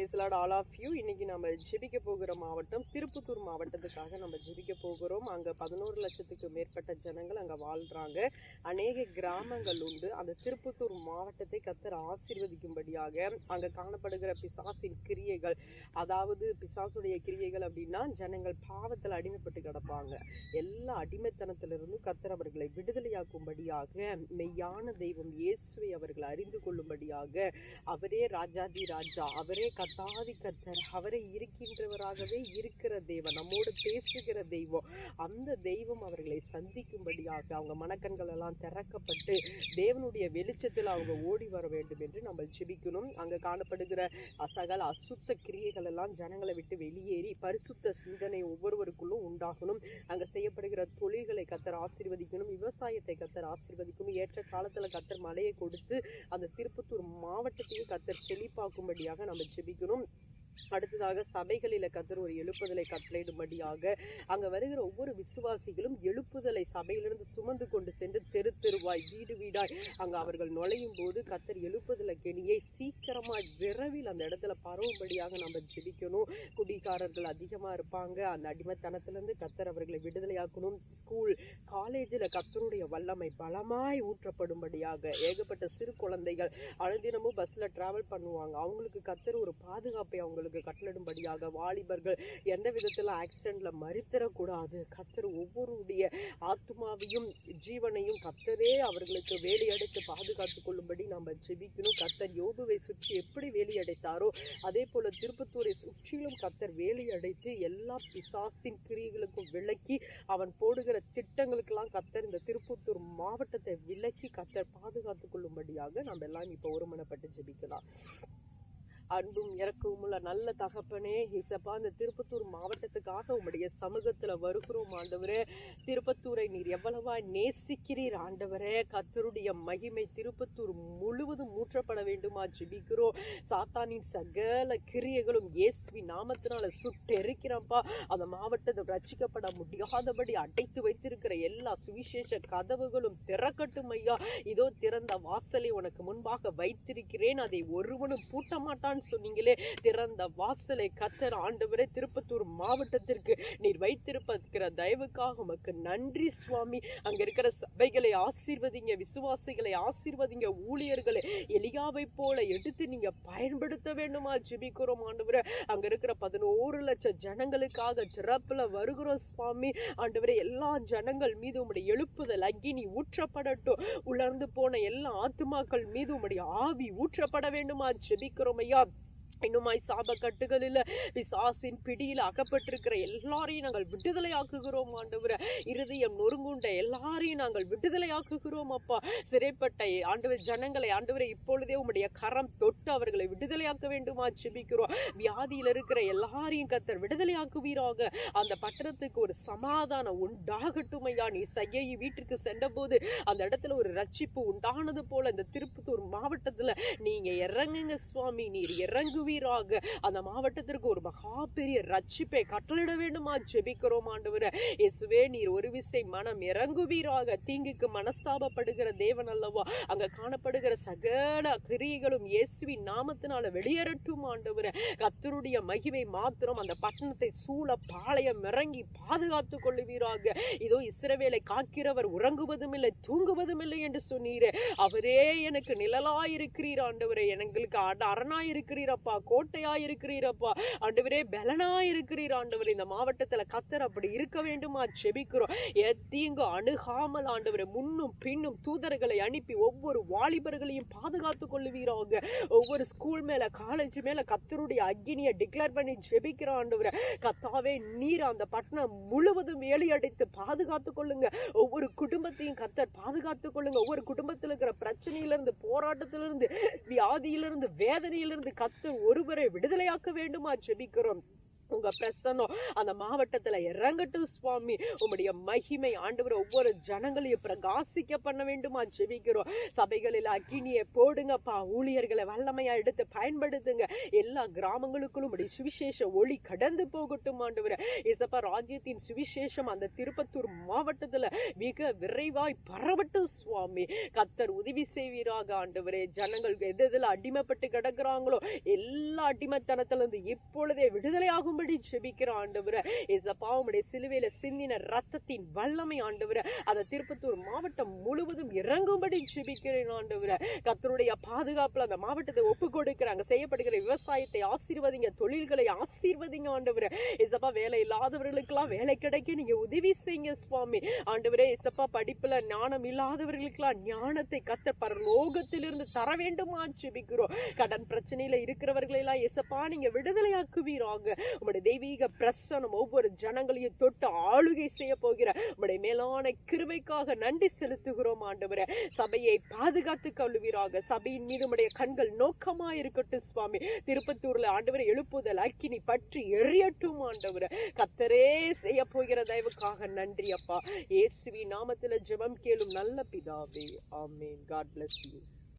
Praise Lord all of you. இன்னைக்கு நம்ம ஜெபிக்க போகிற மாவட்டம் திருப்பத்தூர் மாவட்டத்துக்காக நம்ம ஜெபிக்க போகிறோம். அங்க 11 லட்சத்துக்கு மேற்பட்ட ஜனங்கள் அங்க வாழ்றாங்க. அநேக கிராமங்கள் உண்டு. அந்த திருப்பத்தூர் மாவட்டத்தை கர்த்தர் ஆசீர்வதிக்கும்படியாக அங்க காணப்படுகிற பிசாசின் கிரியைகள், அதாவது பிசாசுடைய கிரியைகள் அப்படின்னா ஜனங்கள் பாவத்தில் அடிமைப்பட்டு கிடப்பாங்க. எல்லா அடிமைத்தனத்திலிருந்து கர்த்தர் அவர்களை விடுதலையாக்கும்படியாக மெய்யான தெய்வம் இயேசுவை அவர்கள் அறிந்து கொள்ளும்படியாக அவரே ராஜாதி ராஜா, அவரே கர்த்தாதி கர்த்தர், அவரே இருக்கின்றவராகவே இருக்கிற தெய்வம், நம்மோடு பேசுகிற தெய்வம், அந்த தெய்வம் அவர்களை சந்திக்கும்படியாக அவங்க மனக்கண்கள் எல்லாம் திறக்கப்பட்டு தேவனுடைய வெளிச்சத்தில் அவங்க ஓடி வர வேண்டும் என்று நம்ம ஜெபிக்கணும். அங்க காணப்படுகிற சகல அசுத்த கிரியைகள் எல்லாம் ஜனங்களை விட்டு வெளியேறி பரிசுத்த சிந்தனை ஒவ்வொருவருக்குள்ளும் உண்டாகணும். அங்க செய்யப்படுகிற தொழில்களை கர்த்தர் ஆசீர்வதிக்கணும். விவசாயத்தை கர்த்தர் ஆசீர்வதிக்கணும். ஏற்ற காலத்துல கர்த்தர் மழையை கொடுத்து அந்த திருப்பத்தூர் மாவட்டத்தையும் கர்த்தர் செழிப்பாக்கும்படியாக நம்ம ஜெபிக்கணும். அடுத்ததாக சபைகளில் கர்த்தர் ஒரு எழுப்புதலை கட்டளையிடும்படியாக அங்க வருகிற ஒவ்வொரு விசுவாசிகளும் எழுப்புதலை சபையிலிருந்து சுமந்து கொண்டு சென்று தெரு தெருவாய் வீடு வீடாய் அங்க அவர்கள் நுழையும் போது கர்த்தர் எழுப்புதலை கெணியை சீக்கிரமாய் விரைவில் அந்த இடத்துல பரவும்படியாக நம்ம ஜெபிக்கணும். குடிகாரர்கள் அதிகமா இருப்பாங்க. அந்த அடிமைத்தனத்திலிருந்து கர்த்தர் அவர்களை விடுதலையாக்கணும். ஸ்கூல் காலேஜில் கர்த்தருடைய வல்லமை பலமாய் ஊற்றப்படும்படியாக ஏகப்பட்ட சிறு குழந்தைகள் அனுதினமும் பஸ்ல டிராவல் பண்ணுவாங்க. அவங்களுக்கு கர்த்தர் ஒரு பாதுகாப்பை அவங்களுக்கு கட்டளிடும்படியாக, வாலிபர்கள் எந்த விதத்துல ஆக்சிடென்ட்ல மறித்தரக்கூடாது. கர்த்தர் ஒவ்வொருடைய ஆத்மாவையும் ஜீவனையும் கர்த்தரே அவர்களுக்கு வேலையடைத்து பாதுகாத்துக் கொள்ளும்படி நம்ம ஜெபிக்கணும். கர்த்தர் யோபுவை சுற்றி எப்படி வேலையடைத்தாரோ அதே போல திருப்பத்தூரை சுற்றிலும் கர்த்தர் வேலையடைத்து எல்லா பிசாசின் கிரியைகளுக்கும் விலக்கி அவன் போடுகிற திட்டங்களுக்கெல்லாம் கர்த்தர் இந்த திருப்பத்தூர் மாவட்டத்தை விலக்கி கர்த்தர் பாதுகாத்துக் கொள்ளும்படியாக நம்ம எல்லாம் இப்போ ஒருமனப்பட்டு ஜெபிக்கலாம். அன்பும் இறக்கவும் உள்ள நல்ல தகப்பனே இசப்பா, இந்த திருப்பத்தூர் மாவட்டத்துக்காக உம்முடைய சமூகத்துல வருகிறோம் ஆண்டவரே. திருப்பத்தூரை நீர் எவ்வளவா நேசிக்கிறீர் ஆண்டவரே. கர்த்தருடைய மகிமை திருப்பத்தூர் முழுவதும் ஊற்றப்பட வேண்டுமா ஜெபிக்கிறோம். சாத்தானின் சகல கிரியைகளும் இயேசுவின் நாமத்தினால சுட்டெரிக்கிறப்பா. அந்த மாவட்டத்தை ரட்சிக்கப்பட முடியாதபடி அடைத்து வைத்திருக்கிற எல்லா சுவிசேஷ கதவுகளும் திறக்கட்டும் ஐயா. இதோ திறந்த வாசலை உனக்கு முன்பாக வைத்திருக்கிறேன், அதை ஒருவனும் பூட்ட மாட்டான் சொன்னீங்களே. திறந்த வாசலை கர்த்தர் ஆண்டவரே திருப்பத்தூர் மாவட்டத்திற்கு நீர் வைத்திருக்கிற தயவுக்காக உமக்கு நன்றி சுவாமி. அங்க இருக்கிற சபைகளை ஆசீர்வதிங்க, விசுவாசிகளை ஆசீர்வதிங்க, ஊழியர்களை எலியாவை போல எடுத்து நீங்க பயன்படுத்த வேண்டுமா ஜெபிக்கிறோம் ஆண்டவரே. அங்க இருக்கிற 11 லட்சம் ஜனங்களுக்காக திறப்புல வருகிறோம் சுவாமி. ஆண்டவரே எல்லா ஜனங்கள் மீது உம்முடைய எழுப்புதல் அக்கினி ஊற்றப்படட்டும். உலர்ந்து போன எல்லா ஆத்துமாக்கள் மீது உம்முடைய ஆவி ஊற்றப்பட வேண்டுமா ஜெபிக்கிறோம் ஐயா. இன்னுமாய் சாப கட்டுகளில் பிசாசின் பிடியில் அகப்பட்டிருக்கிற எல்லாரையும் நாங்கள் விடுதலையாக்குகிறோம் ஆண்டவரே. இருதயம் நொறுங்குண்ட எல்லாரையும் நாங்கள் விடுதலையாக்குகிறோம் அப்பா. சிறைப்பட்ட ஆண்டவர் ஜனங்களை ஆண்டவரை இப்பொழுதே உம்முடைய கரம் தொட்டு அவர்களை விடுதலையாக்க வேண்டுமா ஜெபிக்கிறோம். வியாதியில் இருக்கிற எல்லாரையும் கர்த்தர் விடுதலையாக்குவீராக. அந்த பட்டணத்துக்கு ஒரு சமாதானம் உண்டாகட்டும் ஐயா. நீ சையை வீட்டிற்கு சென்ற போது அந்த இடத்துல ஒரு ரட்சிப்பு உண்டானது போல இந்த திருப்பத்தூர் மாவட்டத்துல நீங்க இறங்குங்க சுவாமி. நீர் இறங்கு அந்த மாவட்டத்திற்கு ஒரு மகா பெரிய ரட்சிப்பை கட்டளிட வேண்டுமா ஜெபிக்கிறோம் ஆண்டவரே. இயேசுவே நீர் ஒரு விசை மனம் இறங்குவீராக. தீங்குக்கு மனஸ்தாபப்படுகிற தேவன் அல்லவா. அங்க காணப்படுகிற சகல கிரியைகளும் இயேசுவின் நாமத்தினால வெளியேறட்டும் ஆண்டவரே. கர்த்தருடைய மகிமை மாத்திரம் அந்த பட்டணத்தை சூழ பாளையம் இறங்கி பாதுகாத்துக் கொள்ளுவீராக. இதோ இஸ்ரவேலை காக்கிறவர் உறங்குவதும் இல்லை தூங்குவதும் இல்லை என்று சொன்னீரே. அவரே எனக்கு நிழலாயிருக்கிறீர் ஆண்டவரே. எங்களுக்கு அரணாயிருக்கிறீரப்பா, கோட்டையாய் இருக்கிறீரப்பா ஆண்டவரே, பலனாய் இருக்கிறீர் ஆண்டவரே. இந்த மாவட்டத்துல கர்த்தர் அப்படி இருக்க வேண்டுமா ஜெபிக்கிறோம். தீங்கு அணுகாமல் ஆண்டவரே முன்னும் பின்னும் தூதர்களை அனுப்பி ஒவ்வொரு வாலிபர்களையும் பாதுகாத்துக் கொள்ளுவீராக. ஒவ்வொரு ஸ்கூல் மேல காலேஜ் மேல கர்த்தருடைய அக்கினியை டிக்ளேர் பண்ணி ஜெபிக்கிற ஆண்டவரே. கர்த்தாவே நீர் அந்த பட்டணம் முழுவதும் வேலையடைத்து பாதுகாத்துக் கொள்ளுங்க. ஒவ்வொரு குடும்பத்தையும் கர்த்தர் பாதுகாத்துக் கொள்ளுங்க. ஒவ்வொரு குடும்பத்தில் இருக்கிற பிரச்சனையிலிருந்து, போராட்டத்திலிருந்து, வியாதியிலிருந்து, வேதனையிலிருந்து கர்த்தர் ஒருவரை விடுதலையாக்க வேண்டுமா ஜெபிக்கிறோம். உங்க பிரசன்னம் அந்த மாவட்டத்துல இறங்கட்டும் சுவாமி. உம்முடைய மகிமை ஆண்டவர் ஒவ்வொரு ஜனங்களையும் பிரகாசிக்க பண்ண வேண்டுமா ஜெபிக்கிறோம். சபைகளில் அக்கினியை போடுங்கப்பா. ஊழியர்களை வல்லமையா எடுத்து பயன்படுத்துங்க. எல்லா கிராமங்களுக்குள்ளும் உம்முடைய சுவிசேஷ ஒளி கடந்து போகட்டும் ஆண்டவரே. இசப்பா, ராஜ்யத்தின் சுவிசேஷம் அந்த திருப்பத்தூர் மாவட்டத்துல மிக விரைவாய் பரவட்டும் சுவாமி. கர்த்தர் உதவி செய்வீராக ஆண்டவரே. ஜனங்கள் எதில் அடிமைப்பட்டு கிடக்குறாங்களோ எல்லா அடிமைத்தனத்துல இருந்து இப்பொழுதே விடுதலையாகும் ஜெபிக்கிற ஆண்டவரே. இயேசப்பா, உம்முடைய சிலுவையில சிந்தின ரத்தத்தின் வல்லமை ஆண்டவரே அந்த திருப்பத்தூர் மாவட்டம் முழுவதும் இறங்கும்படி ஜெபிக்கிறேன் ஆண்டவரே. கர்த்தருடைய பாதுகாப்புல அந்த மாவட்டத்தை ஒப்பு கொடுக்கிறாங்க. செய்யப்படுகிற விவசாயத்தை ஆசீர்வதிங்க, தொழில்களை ஆசீர்வதிங்க ஆண்டவரே. இயேசப்பா, வேலை இல்லாதவர்களுக்கெல்லாம் வேலை கிடைக்க நீங்க உதவி செய்யுங்க சுவாமி. ஆண்டவரே இயேசப்பா, படிப்புல ஞானம் இல்லாதவர்களுக்கெல்லாம் ஞானத்தை கர்த்தர் பரலோகத்திலிருந்து தர வேண்டுமா ஜெபிக்கிறோம். கடன் பிரச்சனையில இருக்கிறவர்களை எல்லாம் இயேசப்பா நீங்க விடுதலையாக்குவீராக. உம்முடைய தெய்வீக பிரசன்னம் ஒவ்வொரு ஜனங்களையும் தொட்டு ஆளுகை செய்ய போகிற உம்முடைய மேலான கிருபைக்காக நன்றி செலுத்துகிறோம் ஆண்டவரே. சபையை பாதுகாத்து கொள்வீராக. சபையின் மீது உம்முடைய கண்கள் நோக்கமா இருக்கட்டும் சுவாமி. திருப்பத்தூர்ல ஆண்டவரை எழுப்புதல் அக்கினி பற்றி எரியட்டும் ஆண்டவரே. கர்த்தரே செய்ய போகிற தயவுக்காக நன்றி அப்பா. இயேசுவின் நாமத்துல ஜெபம் கேளும் நல்ல பிதாவே. ஆமென். God bless you.